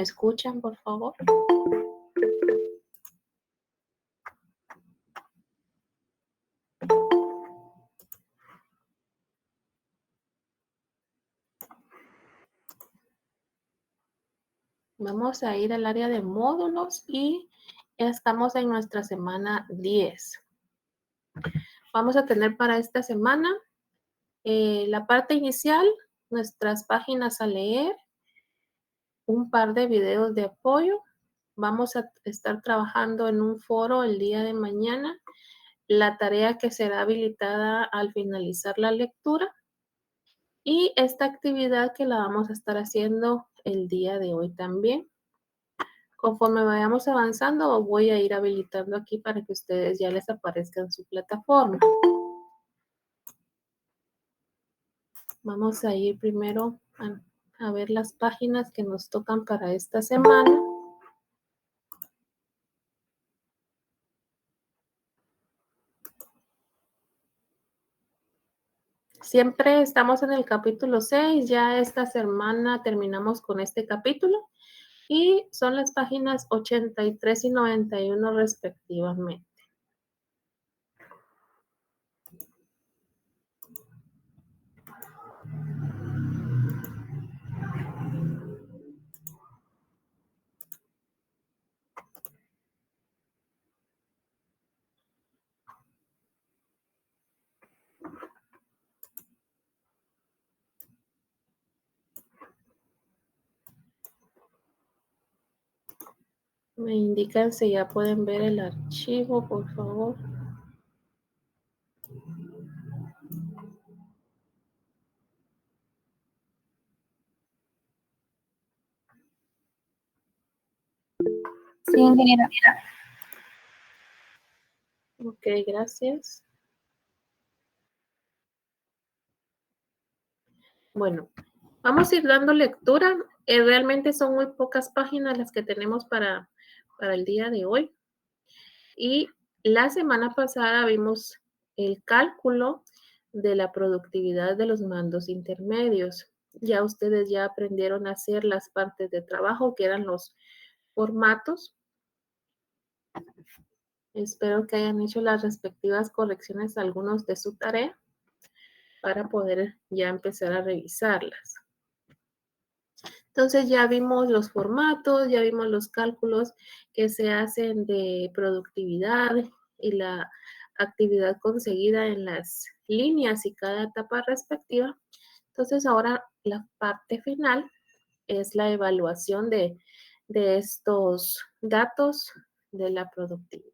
escuchan, por favor? Vamos a ir al área de módulos y estamos en nuestra semana 10. Vamos a tener para esta semana la parte inicial, nuestras páginas a leer, un par de videos de apoyo. Vamos a estar trabajando en un foro el día de mañana, la tarea que será habilitada al finalizar la lectura y esta actividad que la vamos a estar haciendo el día de hoy también. Conforme vayamos avanzando, voy a ir habilitando aquí para que ustedes ya les aparezca en su plataforma. Vamos a ir primero a ver las páginas que nos tocan para esta semana. Siempre estamos en el capítulo 6, ya esta semana terminamos con este capítulo y son las páginas 83 y 91 respectivamente. Me indican si ya pueden ver el archivo, por favor. Sí, ingeniera. Ok, gracias. Bueno, vamos a ir dando lectura. Realmente son muy pocas páginas las que tenemos para el día de hoy. Y la semana pasada vimos el cálculo de la productividad de los mandos intermedios. Ya ustedes ya aprendieron a hacer las partes de trabajo, que eran los formatos. Espero que hayan hecho las respectivas correcciones a algunos de su tarea para poder ya empezar a revisarlas. Entonces ya vimos los formatos, ya vimos los cálculos que se hacen de productividad y la actividad conseguida en las líneas y cada etapa respectiva. Entonces ahora la parte final es la evaluación de estos datos de la productividad.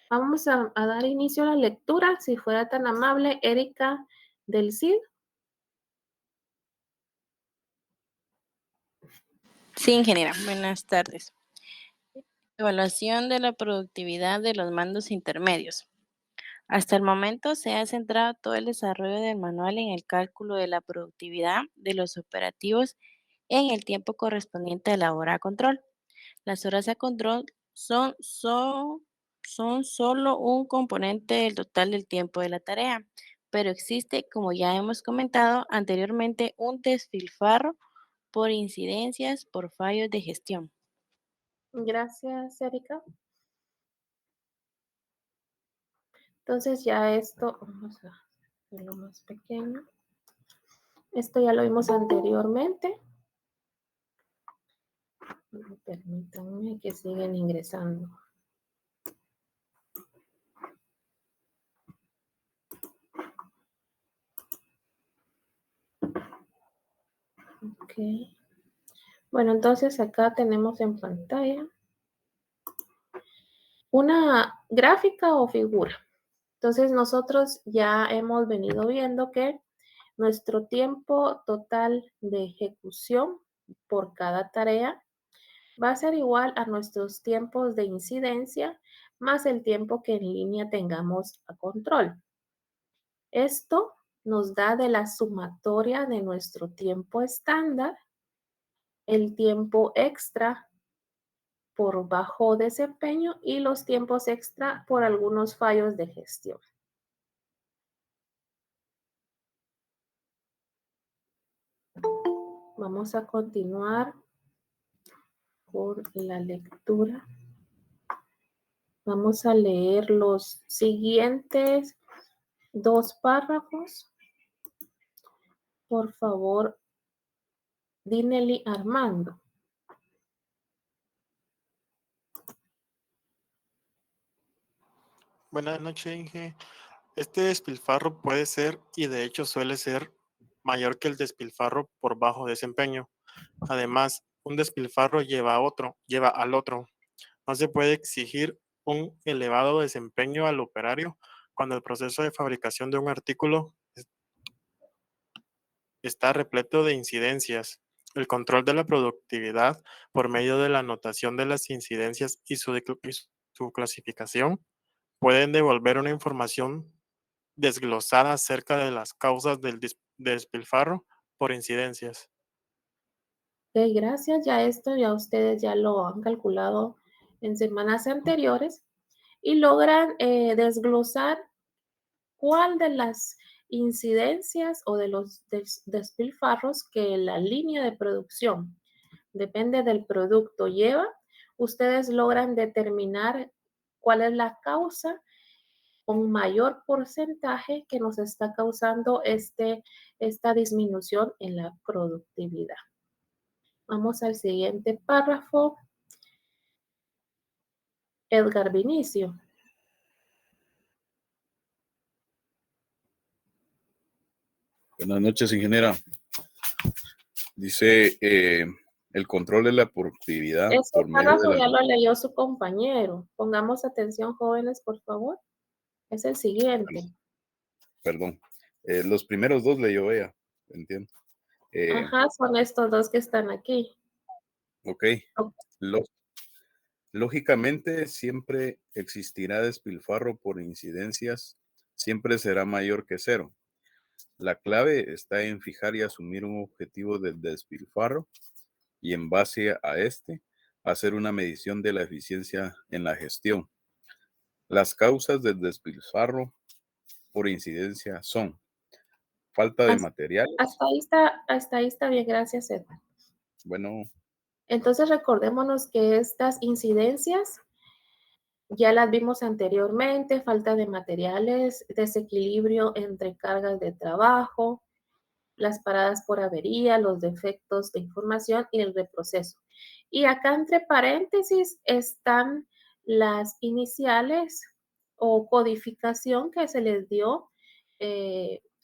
Vamos a dar inicio a la lectura. Si fuera tan amable, Erika del CID. Sí, ingeniera. Buenas tardes. Evaluación de la productividad de los mandos intermedios. Hasta el momento se ha centrado todo el desarrollo del manual en el cálculo de la productividad de los operativos en el tiempo correspondiente a la hora a control. Las horas a control son solo un componente del total del tiempo de la tarea, pero existe, como ya hemos comentado anteriormente, un despilfarro por incidencias por fallos de gestión. Gracias, Erika. Entonces ya esto, vamos a hacerlo más pequeño. Esto ya lo vimos anteriormente. Permítanme que sigan ingresando. Ok. Bueno, entonces acá tenemos en pantalla una gráfica o figura. Entonces nosotros ya hemos venido viendo que nuestro tiempo total de ejecución por cada tarea va a ser igual a nuestros tiempos de incidencia más el tiempo que en línea tengamos a control. Esto nos da de la sumatoria de nuestro tiempo estándar, el tiempo extra por bajo desempeño y los tiempos extra por algunos fallos de gestión. Vamos a continuar por la lectura. Vamos a leer los siguientes 2 párrafos. Por favor, Dinelly Armando. Buenas noches, Inge. Este despilfarro puede ser, y de hecho suele ser, mayor que el despilfarro por bajo desempeño. Además, un despilfarro lleva al otro. No se puede exigir un elevado desempeño al operario cuando el proceso de fabricación de un artículo está repleto de incidencias. El control de la productividad por medio de la anotación de las incidencias y su clasificación pueden devolver una información desglosada acerca de las causas del despilfarro por incidencias. Ok, gracias. Ya ustedes ya lo han calculado en semanas anteriores y logran desglosar cuál de las incidencias o de los despilfarros que la línea de producción, depende del producto, lleva. Ustedes logran determinar cuál es la causa con mayor porcentaje que nos está causando esta disminución en la productividad. Vamos al siguiente párrafo. Edgar Vinicio. Buenas noches, ingeniera. Dice el control de la productividad Este por medio párrafo de ya la... lo leyó su compañero. Pongamos atención, jóvenes, por favor. Es el siguiente. Perdón. Los primeros dos leyó ella, entiendo. Ajá, son estos dos que están aquí. Ok. Lógicamente, siempre existirá despilfarro por incidencias, siempre será mayor que cero. La clave está en fijar y asumir un objetivo del despilfarro y en base a este, hacer una medición de la eficiencia en la gestión. Las causas del despilfarro por incidencia son falta de materiales. Hasta ahí está bien, gracias, Edgar. Bueno, Entonces recordémonos que estas incidencias ya las vimos anteriormente: falta de materiales, desequilibrio entre cargas de trabajo, las paradas por avería, los defectos de información y el reproceso. Y acá entre paréntesis están las iniciales o codificación que se les dio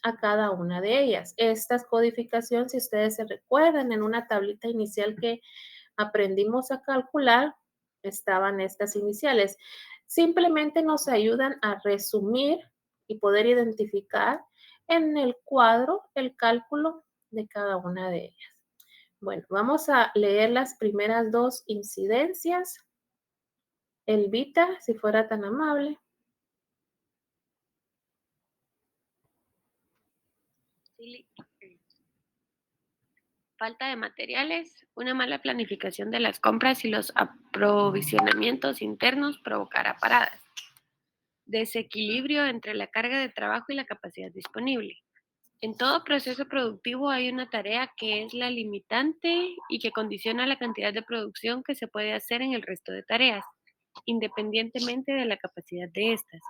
a cada una de ellas. Estas codificaciones, si ustedes se recuerdan, en una tablita inicial que aprendimos a calcular, estaban estas iniciales. Simplemente nos ayudan a resumir y poder identificar en el cuadro el cálculo de cada una de ellas. Bueno, vamos a leer las primeras 2 incidencias. Elvita, si fuera tan amable. Sí. Falta de materiales, una mala planificación de las compras y los aprovisionamientos internos provocará paradas. Desequilibrio entre la carga de trabajo y la capacidad disponible. En todo proceso productivo hay una tarea que es la limitante y que condiciona la cantidad de producción que se puede hacer en el resto de tareas, independientemente de la capacidad de estas.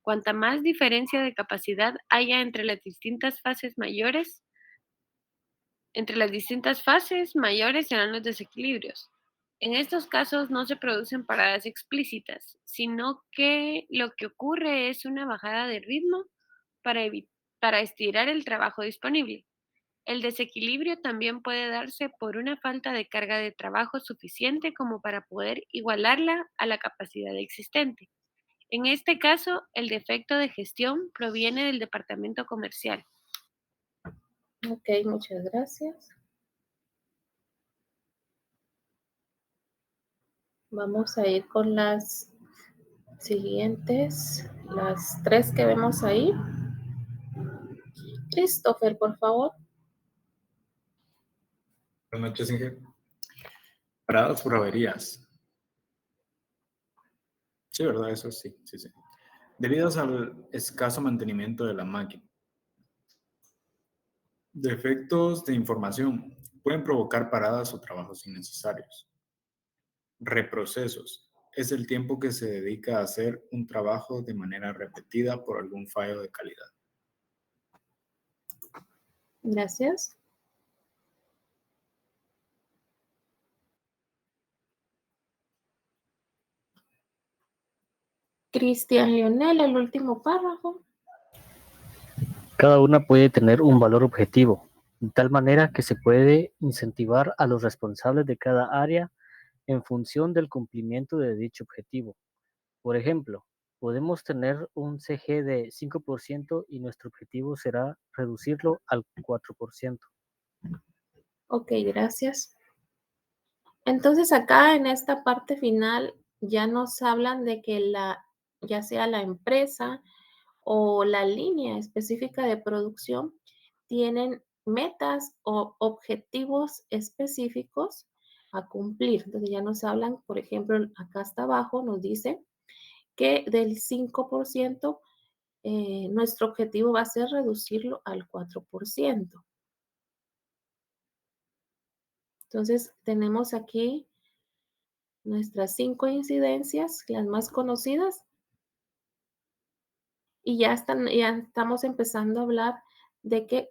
Cuanta más diferencia de capacidad haya entre las distintas fases mayores, serán los desequilibrios. En estos casos no se producen paradas explícitas, sino que lo que ocurre es una bajada de ritmo para estirar el trabajo disponible. El desequilibrio también puede darse por una falta de carga de trabajo suficiente como para poder igualarla a la capacidad existente. En este caso, el defecto de gestión proviene del departamento comercial. Ok, muchas gracias. Vamos a ir con las siguientes, las 3 que vemos ahí. Christopher, por favor. Buenas noches, Inge. Paradas por averías. Sí, ¿verdad? Eso sí. Debido al escaso mantenimiento de la máquina. Defectos de información pueden provocar paradas o trabajos innecesarios. Reprocesos. Es el tiempo que se dedica a hacer un trabajo de manera repetida por algún fallo de calidad. Gracias. Cristian Leonel, el último párrafo. Cada una puede tener un valor objetivo, de tal manera que se puede incentivar a los responsables de cada área en función del cumplimiento de dicho objetivo. Por ejemplo, podemos tener un CG de 5% y nuestro objetivo será reducirlo al 4%. Ok, gracias. Entonces acá en esta parte final ya nos hablan de que ya sea la empresa o la línea específica de producción tienen metas o objetivos específicos a cumplir. Entonces ya nos hablan, por ejemplo, acá hasta abajo nos dice que del 5% nuestro objetivo va a ser reducirlo al 4%. Entonces tenemos aquí nuestras 5 incidencias, las más conocidas, y ya estamos empezando a hablar de que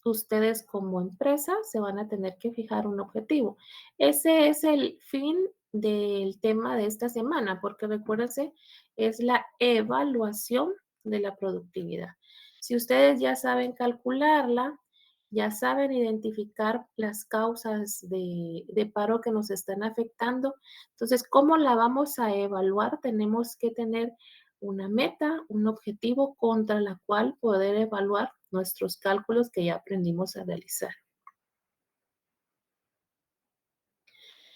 ustedes como empresa se van a tener que fijar un objetivo. Ese es el fin del tema de esta semana, porque recuérdense, es la evaluación de la productividad. Si ustedes ya saben calcularla, ya saben identificar las causas de paro que nos están afectando, entonces, ¿cómo la vamos a evaluar? Tenemos que tener una meta, un objetivo contra la cual poder evaluar nuestros cálculos que ya aprendimos a realizar.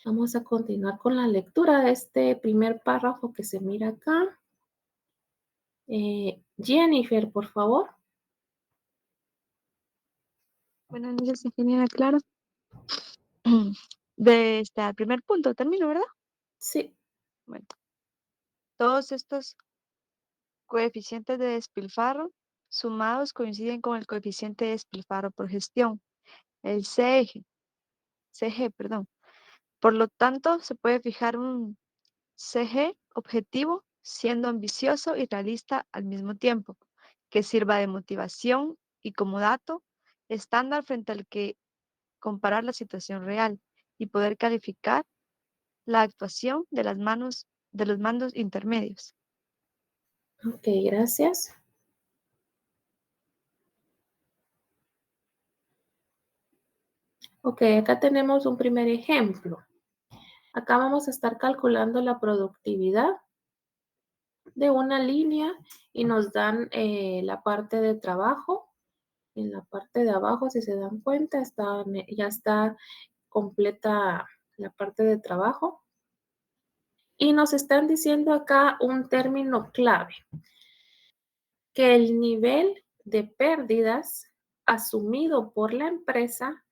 Vamos a continuar con la lectura de este primer párrafo que se mira acá. Jennifer, por favor. Buenas noches, ingeniera Clara. De al primer punto termino, ¿verdad? Sí. Bueno, todos estos coeficientes de despilfarro sumados coinciden con el coeficiente de despilfarro por gestión, el CG, perdón. Por lo tanto, se puede fijar un CG objetivo siendo ambicioso y realista al mismo tiempo, que sirva de motivación y como dato estándar frente al que comparar la situación real y poder calificar la actuación de los mandos intermedios. Ok, gracias. Ok, acá tenemos un primer ejemplo. Acá vamos a estar calculando la productividad de una línea y nos dan la parte de trabajo. En la parte de abajo, si se dan cuenta, ya está completa la parte de trabajo. Y nos están diciendo acá un término clave, que el nivel de pérdidas asumido por la empresa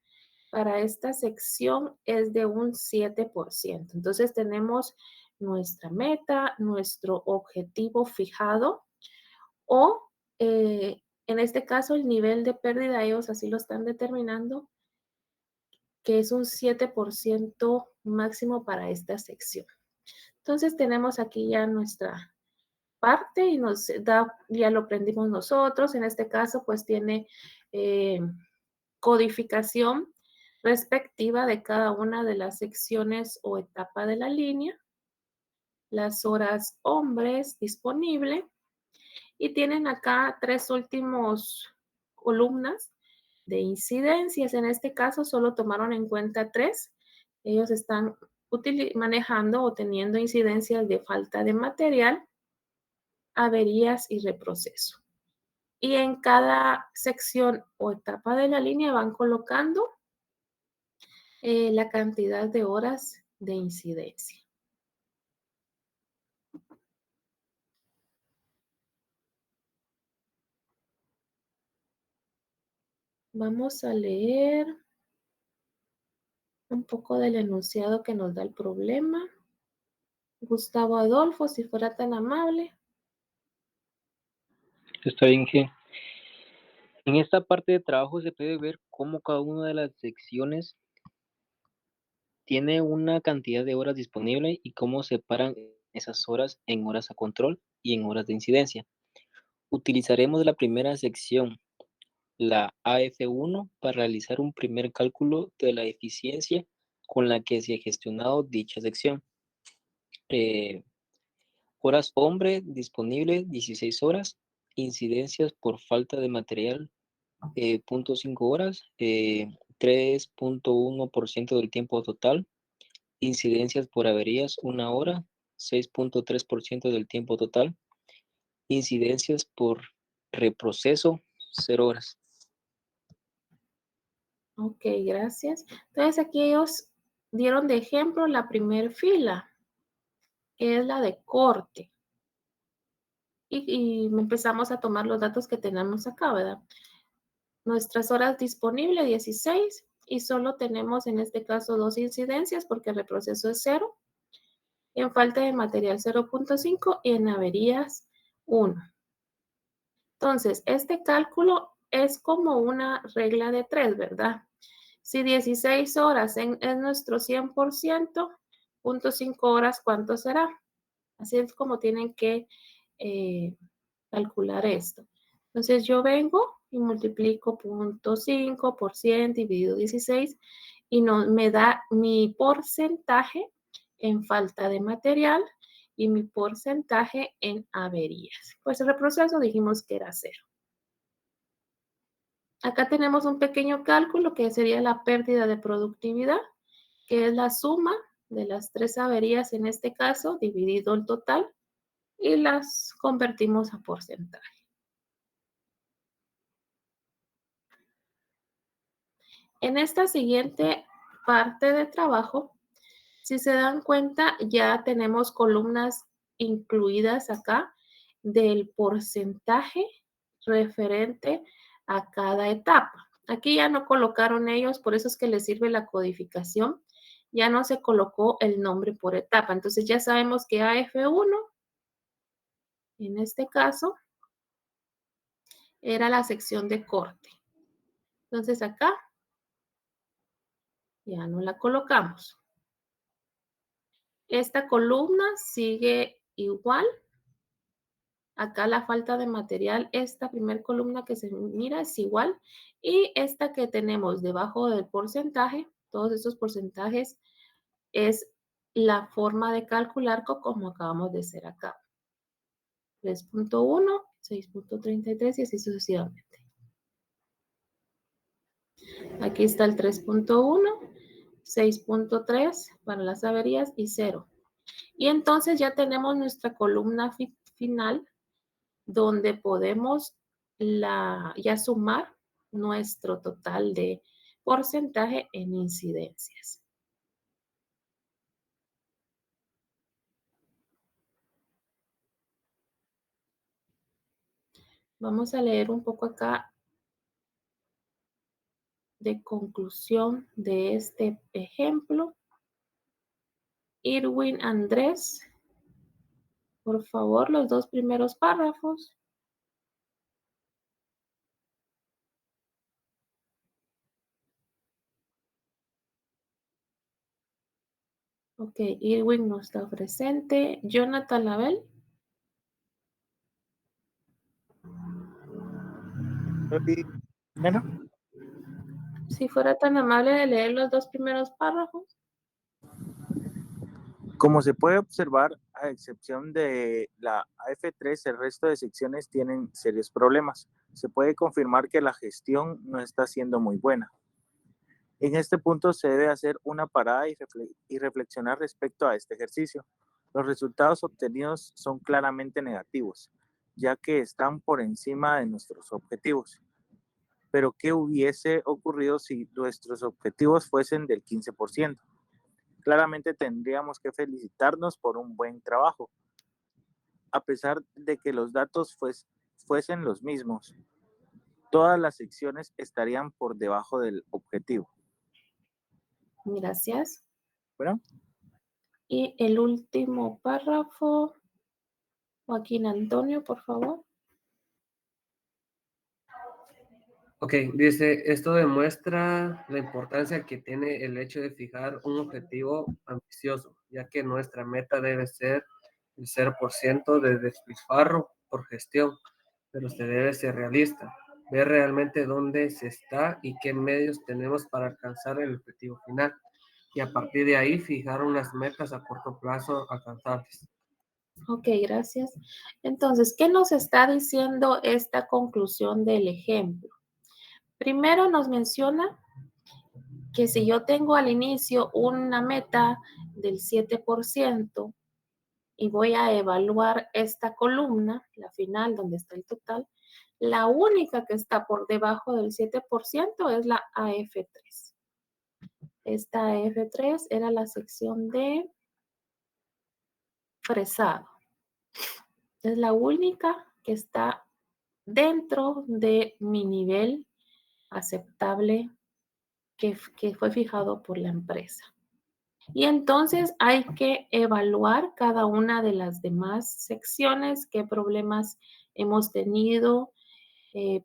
para esta sección es de un 7%. Entonces tenemos nuestra meta, nuestro objetivo fijado o en este caso el nivel de pérdida, ellos así lo están determinando, que es un 7% máximo para esta sección. Entonces tenemos aquí ya nuestra parte y nos da, ya lo aprendimos nosotros, en este caso pues tiene codificación respectiva de cada una de las secciones o etapa de la línea, las horas hombres disponible y tienen acá 3 últimos columnas de incidencias. En este caso solo tomaron en cuenta 3. Ellos están manejando o teniendo incidencias de falta de material, averías y reproceso. Y en cada sección o etapa de la línea van colocando la cantidad de horas de incidencia. Vamos a leer un poco del enunciado que nos da el problema. Gustavo Adolfo, si fuera tan amable. Está bien, G. En esta parte de trabajo se puede ver cómo cada una de las secciones tiene una cantidad de horas disponible y cómo separan esas horas en horas a control y en horas de incidencia. Utilizaremos la primera sección, la AF1, para realizar un primer cálculo de la eficiencia con la que se ha gestionado dicha sección. Horas hombre disponible 16 horas, incidencias por falta de material 0.5 horas, 3.1% del tiempo total, incidencias por averías 1 hora, 6.3% del tiempo total, incidencias por reproceso 0 horas. Ok, gracias. Entonces aquí ellos dieron de ejemplo la primer fila, que es la de corte. Y empezamos a tomar los datos que tenemos acá, ¿verdad? Nuestras horas disponibles 16 y solo tenemos en este caso 2 incidencias porque el reproceso es 0. En falta de material 0.5 y en averías 1. Entonces, este cálculo es como una regla de 3, ¿verdad? Si 16 horas es nuestro 100%, 0.5 horas, ¿cuánto será? Así es como tienen que calcular esto. Entonces, yo vengo y multiplico 0.5 por 100 dividido 16 y me da mi porcentaje en falta de material y mi porcentaje en averías. Pues el reproceso dijimos que era 0. Acá tenemos un pequeño cálculo que sería la pérdida de productividad, que es la suma de las 3 averías en este caso, dividido el total, y las convertimos a porcentaje. En esta siguiente parte de trabajo, si se dan cuenta, ya tenemos columnas incluidas acá del porcentaje referente a cada etapa. Aquí ya no colocaron ellos, por eso es que les sirve la codificación. Ya no se colocó el nombre por etapa. Entonces ya sabemos que AF1, en este caso, era la sección de corte. Entonces acá ya no la colocamos. Esta columna sigue igual. Acá la falta de material, esta primera columna que se mira es igual. Y esta que tenemos debajo del porcentaje, todos estos porcentajes, es la forma de calcular como acabamos de hacer acá. 3.1, 6.33 y así sucesivamente. Aquí está el 3.1, 6.3 para las averías y 0. Y entonces ya tenemos nuestra columna final donde podemos ya sumar nuestro total de porcentaje en incidencias. Vamos a leer un poco acá de conclusión de este ejemplo. Irwin Andrés, por favor, los 2 primeros párrafos. Ok, Irwin no está presente. Jonathan Label. Bueno, Si fuera tan amable de leer los 2 primeros párrafos. como se puede observar, a excepción de la AF3, el resto de secciones tienen serios problemas. Se puede confirmar que la gestión no está siendo muy buena. En este punto se debe hacer una parada y reflexionar respecto a este ejercicio. Los resultados obtenidos son claramente negativos, ya que están por encima de nuestros objetivos. Pero ¿qué hubiese ocurrido si nuestros objetivos fuesen del 15%? Claramente tendríamos que felicitarnos por un buen trabajo, a pesar de que los datos fuesen los mismos. Todas las secciones estarían por debajo del objetivo. Gracias. Bueno. Y el último párrafo, Joaquín Antonio, por favor. Ok, dice, esto demuestra la importancia que tiene el hecho de fijar un objetivo ambicioso, ya que nuestra meta debe ser el 0% de despilfarro por gestión, pero se debe ser realista, ver realmente dónde se está y qué medios tenemos para alcanzar el objetivo final, y a partir de ahí fijar unas metas a corto plazo alcanzables. Ok, gracias. Entonces, ¿qué nos está diciendo esta conclusión del ejemplo? Primero nos menciona que si yo tengo al inicio una meta del 7% y voy a evaluar esta columna, la final donde está el total, la única que está por debajo del 7% es la AF3. Esta AF3 era la sección de fresado. Es la única que está dentro de mi nivel aceptable que fue fijado por la empresa. Y entonces hay que evaluar cada una de las demás secciones, qué problemas hemos tenido,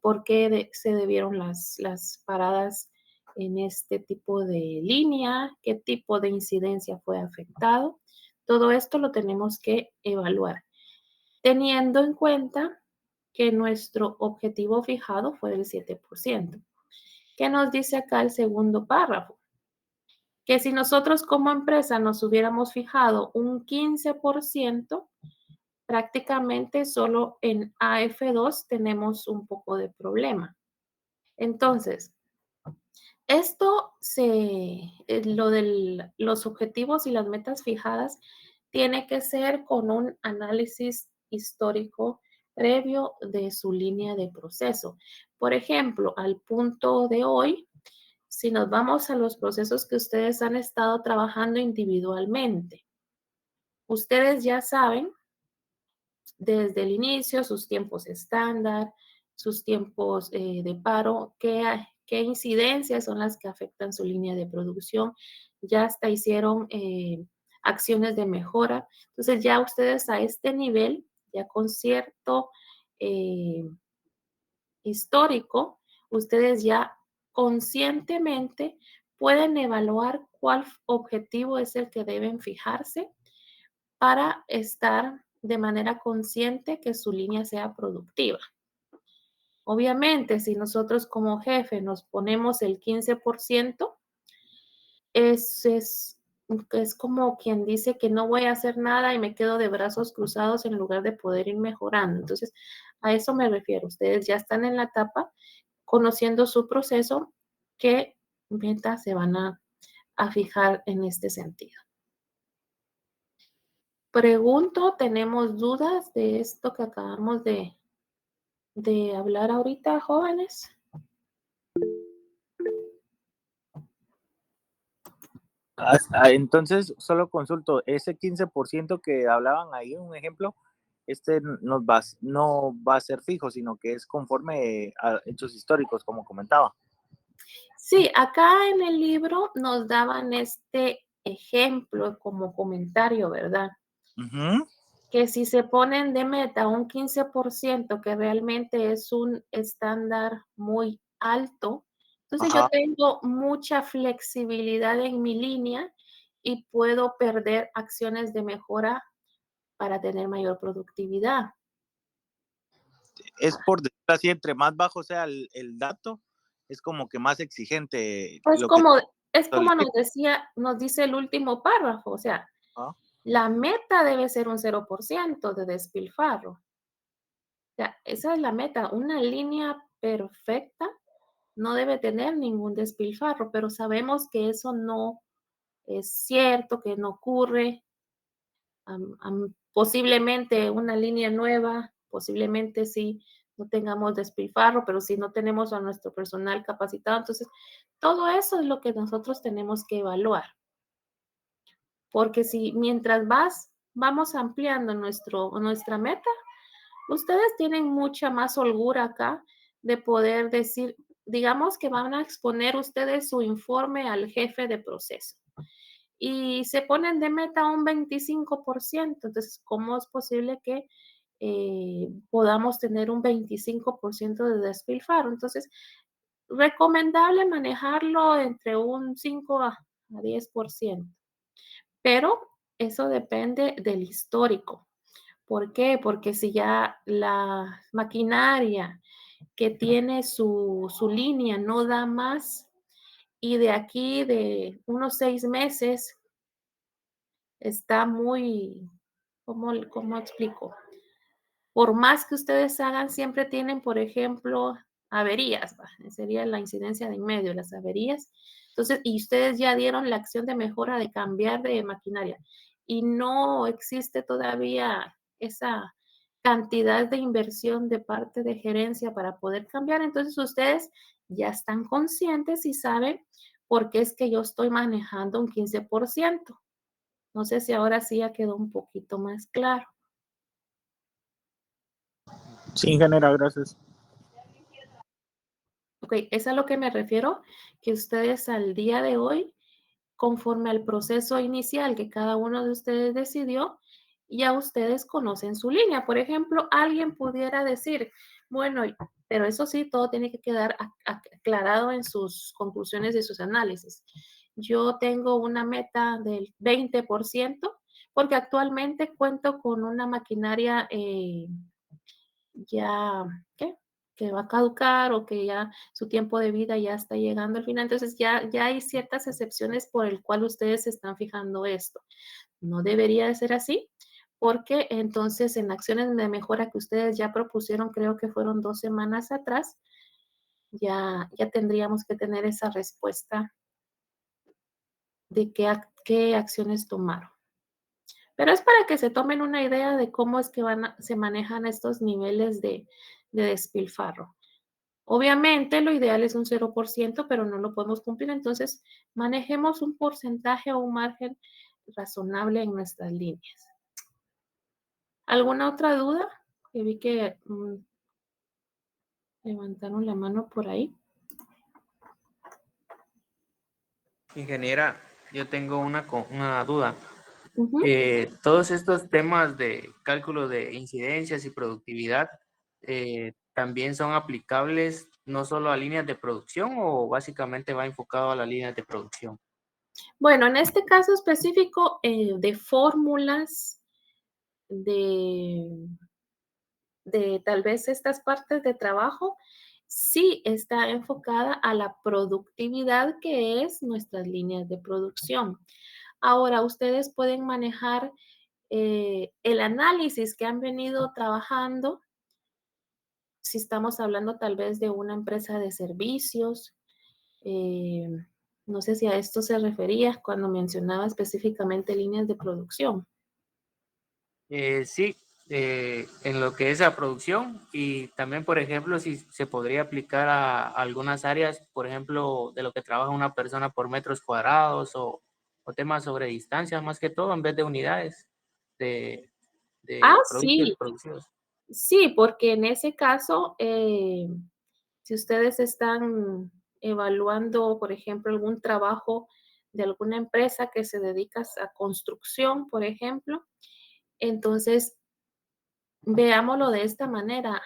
por qué se debieron las paradas en este tipo de línea, qué tipo de incidencia fue afectado. Todo esto lo tenemos que evaluar, teniendo en cuenta que nuestro objetivo fijado fue del 7%. ¿Qué nos dice acá el segundo párrafo? Que si nosotros como empresa nos hubiéramos fijado un 15%, prácticamente solo en AF2 tenemos un poco de problema. Entonces, lo de los objetivos y las metas fijadas tiene que ser con un análisis histórico previo de su línea de proceso. Por ejemplo, al punto de hoy, si nos vamos a los procesos que ustedes han estado trabajando individualmente, ustedes ya saben desde el inicio sus tiempos estándar, sus tiempos de paro, qué incidencias son las que afectan su línea de producción. Ya hasta hicieron acciones de mejora. Entonces ya ustedes a este nivel, ya con cierto histórico, ustedes ya conscientemente pueden evaluar cuál objetivo es el que deben fijarse para estar de manera consciente que su línea sea productiva. Obviamente, si nosotros como jefe nos ponemos el 15%, es como quien dice que no voy a hacer nada y me quedo de brazos cruzados en lugar de poder ir mejorando. Entonces, a eso me refiero. Ustedes ya están en la etapa conociendo su proceso, qué metas se van a fijar en este sentido. Pregunto, ¿tenemos dudas de esto que acabamos de hablar ahorita, jóvenes? Entonces, solo consulto, ese 15% que hablaban ahí, un ejemplo, no va a ser fijo, sino que es conforme a hechos históricos, como comentaba. Sí, acá en el libro nos daban este ejemplo como comentario, ¿verdad? Uh-huh. Que si se ponen de meta un 15%, que realmente es un estándar muy alto, entonces yo tengo mucha flexibilidad en mi línea y puedo perder acciones de mejora para tener mayor productividad. Es por decirlo así, entre más bajo sea el dato, es como que más exigente. Es como nos dice el último párrafo, o sea, la meta debe ser un 0% de despilfarro. O sea, esa es la meta, una línea perfecta no debe tener ningún despilfarro, pero sabemos que eso no es cierto, que no ocurre. Posiblemente una línea nueva, posiblemente sí no tengamos despilfarro, pero si no tenemos a nuestro personal capacitado, entonces todo eso es lo que nosotros tenemos que evaluar. Porque si mientras vamos ampliando nuestra meta, ustedes tienen mucha más holgura acá de poder decir, digamos que van a exponer ustedes su informe al jefe de proceso y se ponen de meta un 25%. Entonces, ¿cómo es posible que podamos tener un 25% de despilfarro? Entonces, Recomendable manejarlo entre un 5 a 10%, pero eso depende del histórico. ¿Por qué? Porque si ya la maquinaria que tiene su línea no da más y de aquí de unos 6 meses está muy, ¿cómo explico? Por más que ustedes hagan, siempre tienen, por ejemplo, averías, sería la incidencia de en medio, las averías. Entonces, y ustedes ya dieron la acción de mejora de cambiar de maquinaria y no existe todavía esa cantidad de inversión de parte de gerencia para poder cambiar. Entonces, ustedes ya están conscientes y saben por qué es que yo estoy manejando un 15%. No sé si ahora sí ya quedó un poquito más claro. Sí, ingeniera, gracias. Ok, es a lo que me refiero, que ustedes al día de hoy, conforme al proceso inicial que cada uno de ustedes decidió, ya ustedes conocen su línea. Por ejemplo, alguien pudiera decir, bueno, pero eso sí, todo tiene que quedar aclarado en sus conclusiones de sus análisis. Yo tengo una meta del 20%, porque actualmente cuento con una maquinaria ya, ¿qué? Que va a caducar o que ya su tiempo de vida ya está llegando al final. Entonces ya hay ciertas excepciones por el cual ustedes se están fijando esto. No debería de ser así, porque entonces en acciones de mejora que ustedes ya propusieron, creo que fueron 2 semanas atrás, ya tendríamos que tener esa respuesta de qué acciones tomaron. Pero es para que se tomen una idea de cómo es que se manejan estos niveles de despilfarro. Obviamente lo ideal es un 0%, pero no lo podemos cumplir, entonces manejemos un porcentaje o un margen razonable en nuestras líneas. ¿Alguna otra duda? Que vi que levantaron la mano por ahí. Ingeniera, yo tengo una duda. Ujú. Todos estos temas de cálculo de incidencias y productividad también son aplicables no solo a líneas de producción o básicamente va enfocado a las líneas de producción. Bueno, en este caso específico de fórmulas, de tal vez estas partes de trabajo, sí está enfocada a la productividad que es nuestras líneas de producción. Ahora, ustedes pueden manejar el análisis que han venido trabajando, si estamos hablando tal vez de una empresa de servicios, no sé si a esto se refería cuando mencionaba específicamente líneas de producción. Sí, en lo que es la producción y también, por ejemplo, si se podría aplicar a algunas áreas, por ejemplo, de lo que trabaja una persona por metros cuadrados o temas sobre distancias más que todo en vez de unidades de productos Sí. producidos. Sí, porque en ese caso, si ustedes están evaluando, por ejemplo, algún trabajo de alguna empresa que se dedica a construcción, por ejemplo, entonces veámoslo de esta manera.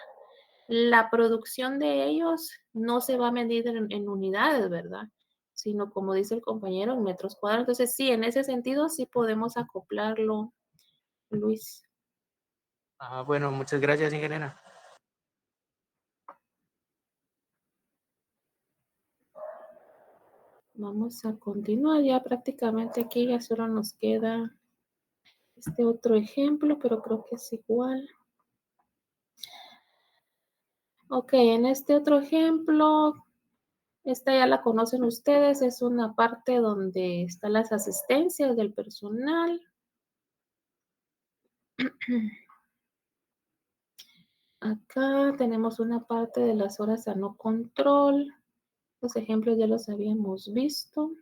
La producción de ellos no se va a medir en unidades, ¿verdad? Sino, como dice el compañero, en metros cuadrados. Entonces, sí, en ese sentido sí podemos acoplarlo, Luis. Bueno, muchas gracias, ingeniera. Vamos a continuar, ya prácticamente aquí ya solo nos queda este otro ejemplo, pero creo que es igual. Ok, en este otro ejemplo, esta ya la conocen ustedes, es una parte donde están las asistencias del personal. Acá tenemos una parte de las horas a no control. Los ejemplos ya los habíamos visto.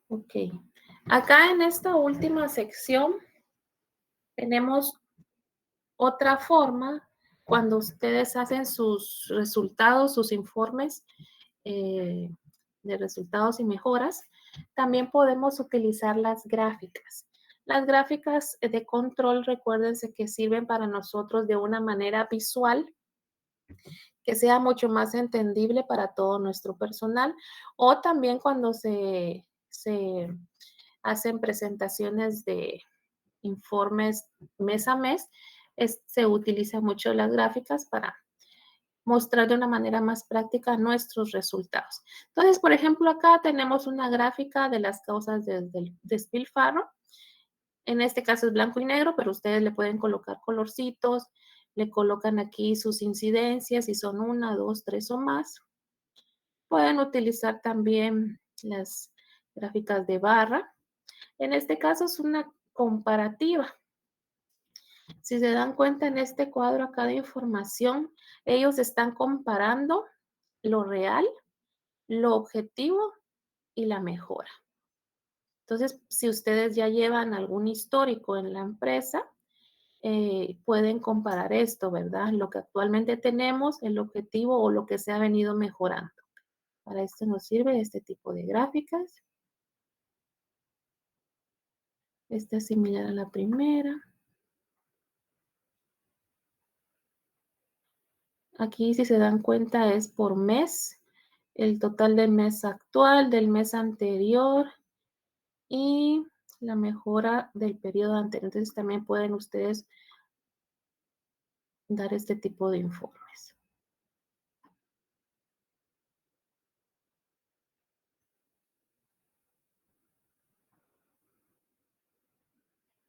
Ok. Acá en esta última sección tenemos otra forma cuando ustedes hacen sus resultados, sus informes de resultados y mejoras. también podemos utilizar las gráficas. Las gráficas de control, recuérdense que sirven para nosotros de una manera visual que sea mucho más entendible para todo nuestro personal, o también cuando se hacen presentaciones de informes mes a mes, se utiliza mucho las gráficas para mostrar de una manera más práctica nuestros resultados. Entonces, por ejemplo, acá tenemos una gráfica de las causas del despilfarro. En este caso es blanco y negro, pero ustedes le pueden colocar colorcitos, le colocan aquí sus incidencias, si son 1, 2, 3 o más. Pueden utilizar también las gráficas de barra. En este caso es una comparativa. Si se dan cuenta en este cuadro acá de información, ellos están comparando lo real, lo objetivo y la mejora. Entonces, si ustedes ya llevan algún histórico en la empresa, pueden comparar esto, ¿verdad? Lo que actualmente tenemos, el objetivo o lo que se ha venido mejorando. Para esto nos sirve este tipo de gráficas. Esta es similar a la primera. Aquí, si se dan cuenta, es por mes. El total del mes actual, del mes anterior y la mejora del periodo anterior. Entonces, también pueden ustedes dar este tipo de informes.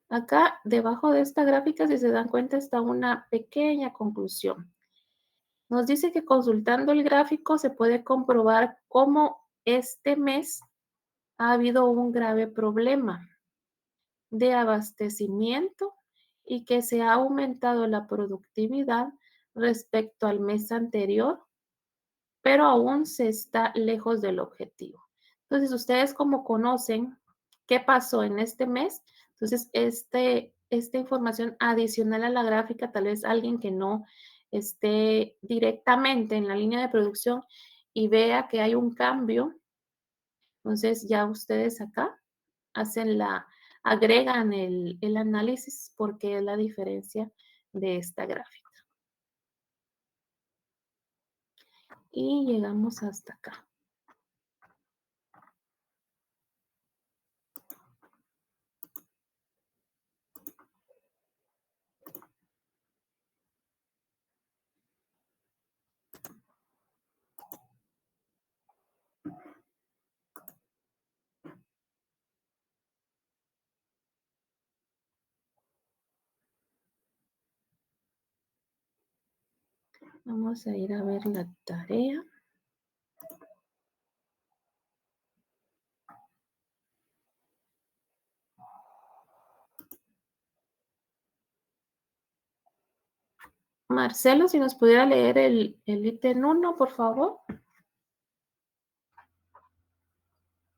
Acá, debajo de esta gráfica, si se dan cuenta, está una pequeña conclusión. Nos dice que consultando el gráfico se puede comprobar cómo este mes ha habido un grave problema de abastecimiento y que se ha aumentado la productividad respecto al mes anterior, pero aún se está lejos del objetivo. Entonces, ustedes como conocen qué pasó en este mes, entonces esta información adicional a la gráfica, tal vez alguien que no esté directamente en la línea de producción y vea que hay un cambio, entonces ya ustedes acá agregan el análisis porque es la diferencia de esta gráfica. Y llegamos hasta acá. Vamos a ir a ver la tarea. Marcelo, si nos pudiera leer el ítem 1, por favor.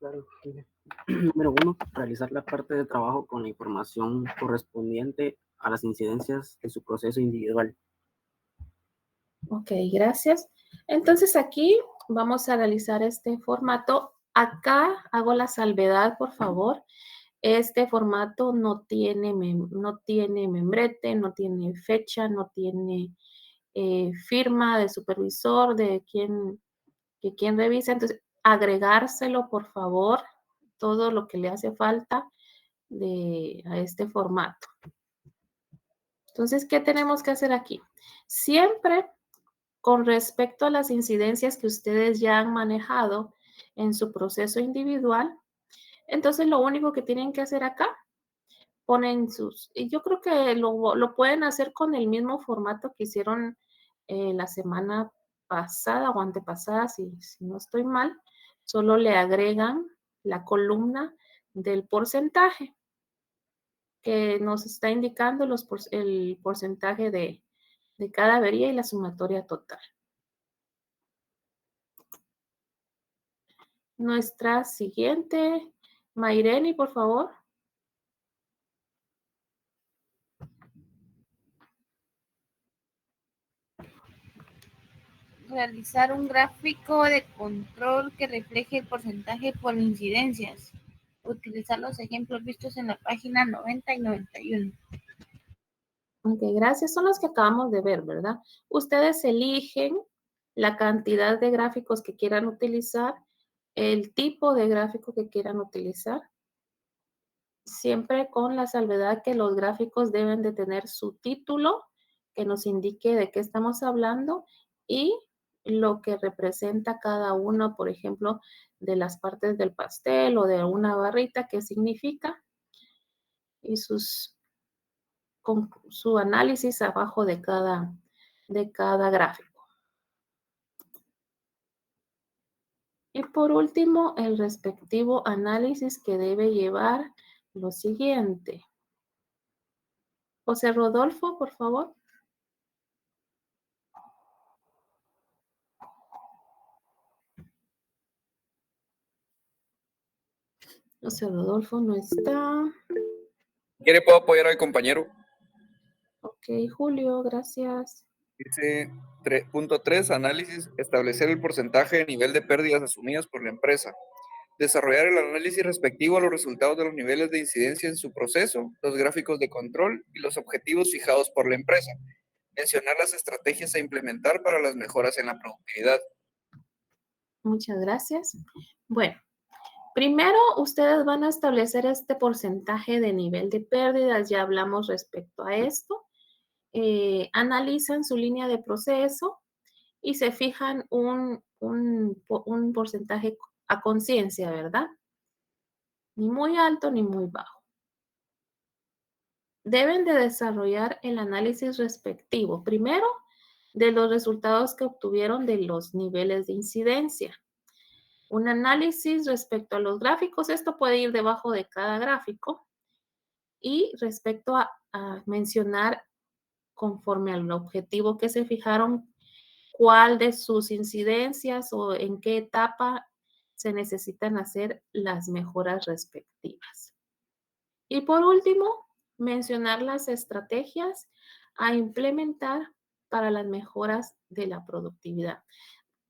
Claro. Número 1, realizar la parte de trabajo con la información correspondiente a las incidencias de su proceso individual. Ok, gracias. Entonces aquí vamos a realizar este formato. Acá hago la salvedad, por favor. Este formato no tiene membrete, no tiene fecha, no tiene firma de supervisor, de quien revisa. Entonces, agregárselo, por favor, todo lo que le hace falta a este formato. Entonces, ¿qué tenemos que hacer aquí? Siempre con respecto a las incidencias que ustedes ya han manejado en su proceso individual, entonces lo único que tienen que hacer acá, y yo creo que lo pueden hacer con el mismo formato que hicieron la semana pasada o antepasada, si no estoy mal, solo le agregan la columna del porcentaje que nos está indicando el porcentaje de cada avería y la sumatoria total. Nuestra siguiente, Mayreni, por favor. realizar un gráfico de control que refleje el porcentaje por incidencias. Utilizar los ejemplos vistos en la página 90 y 91. Ok, gracias. Son los que acabamos de ver, ¿verdad? Ustedes eligen la cantidad de gráficos que quieran utilizar, el tipo de gráfico que quieran utilizar, siempre con la salvedad que los gráficos deben de tener su título que nos indique de qué estamos hablando y lo que representa cada uno, por ejemplo, de las partes del pastel o de una barrita, qué significa, y con su análisis abajo de cada gráfico. Y por último, el respectivo análisis que debe llevar lo siguiente. José Rodolfo, por favor. José Rodolfo no está. ¿Quiere puedo apoyar al compañero? Ok, Julio, gracias. Dice punto 3, análisis, establecer el porcentaje de nivel de pérdidas asumidas por la empresa. Desarrollar el análisis respectivo a los resultados de los niveles de incidencia en su proceso, los gráficos de control y los objetivos fijados por la empresa. Mencionar las estrategias a implementar para las mejoras en la productividad. Muchas gracias. Bueno, primero ustedes van a establecer este porcentaje de nivel de pérdidas. Ya hablamos respecto a esto. Analizan su línea de proceso y se fijan un porcentaje a conciencia, ¿verdad? Ni muy alto ni muy bajo. Deben de desarrollar el análisis respectivo, primero, de los resultados que obtuvieron de los niveles de incidencia. Un análisis respecto a los gráficos, esto puede ir debajo de cada gráfico, y respecto a mencionar conforme al objetivo que se fijaron, cuál de sus incidencias o en qué etapa se necesitan hacer las mejoras respectivas. Y por último, mencionar las estrategias a implementar para las mejoras de la productividad.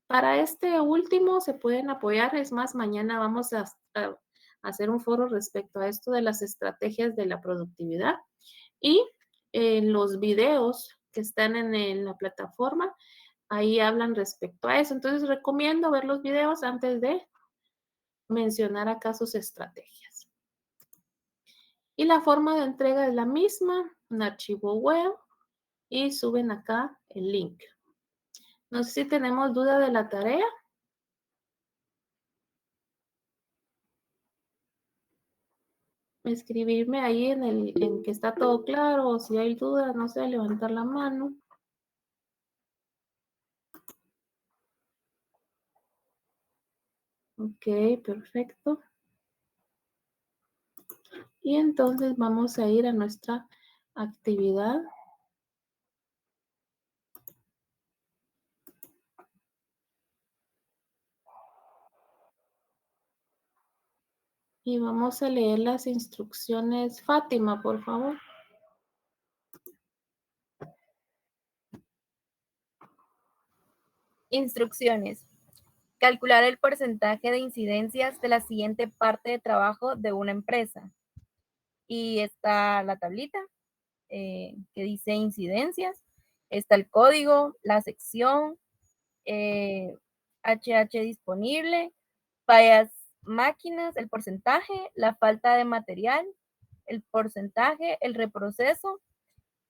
Para este último se pueden apoyar, es más, mañana vamos a hacer un foro respecto a esto de las estrategias de la productividad y en los videos que están en la plataforma, ahí hablan respecto a eso. Entonces recomiendo ver los videos antes de mencionar acá sus estrategias. Y la forma de entrega es la misma, un archivo web y suben acá el link. No sé si tenemos duda de la tarea. Escribirme ahí en que está todo claro, o si hay dudas, no sé, levantar la mano. Ok, perfecto. Y entonces vamos a ir a nuestra actividad. Y vamos a leer las instrucciones. Fátima, por favor. Instrucciones. Calcular el porcentaje de incidencias de la siguiente parte de trabajo de una empresa. Y está la tablita que dice incidencias. Está el código, la sección, HH disponible, fallas máquinas, el porcentaje, la falta de material, el porcentaje, el reproceso,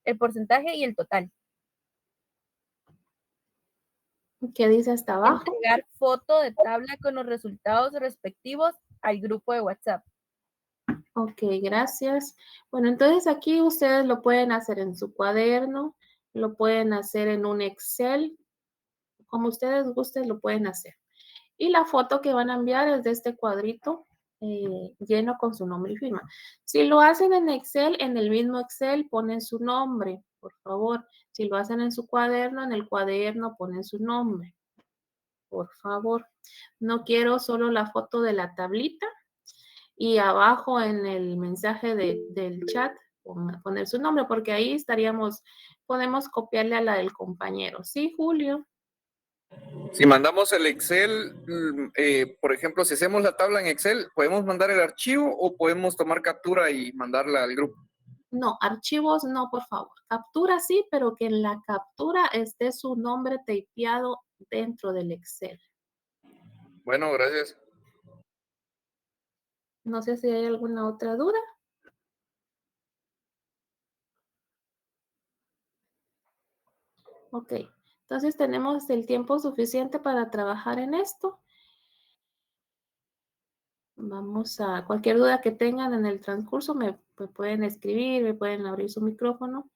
el porcentaje y el total. ¿Qué dice hasta abajo? Entregar foto de tabla con los resultados respectivos al grupo de WhatsApp. Ok, gracias. Bueno, entonces aquí ustedes lo pueden hacer en su cuaderno, lo pueden hacer en un Excel, como ustedes gusten lo pueden hacer. Y la foto que van a enviar es de este cuadrito lleno con su nombre y firma. Si lo hacen en Excel, en el mismo Excel ponen su nombre, por favor. Si lo hacen en su cuaderno, en el cuaderno ponen su nombre, por favor. No quiero solo la foto de la tablita y abajo en el mensaje del chat poner su nombre, porque ahí podemos copiarle a la del compañero. ¿Sí, Julio? Si mandamos el Excel, por ejemplo, si hacemos la tabla en Excel, ¿podemos mandar el archivo o podemos tomar captura y mandarla al grupo? No, archivos no, por favor. Captura sí, pero que en la captura esté su nombre tipeado dentro del Excel. Bueno, gracias. No sé si hay alguna otra duda. Ok, entonces tenemos el tiempo suficiente para trabajar en esto. Vamos a cualquier duda que tengan en el transcurso, me pueden escribir, me pueden abrir su micrófono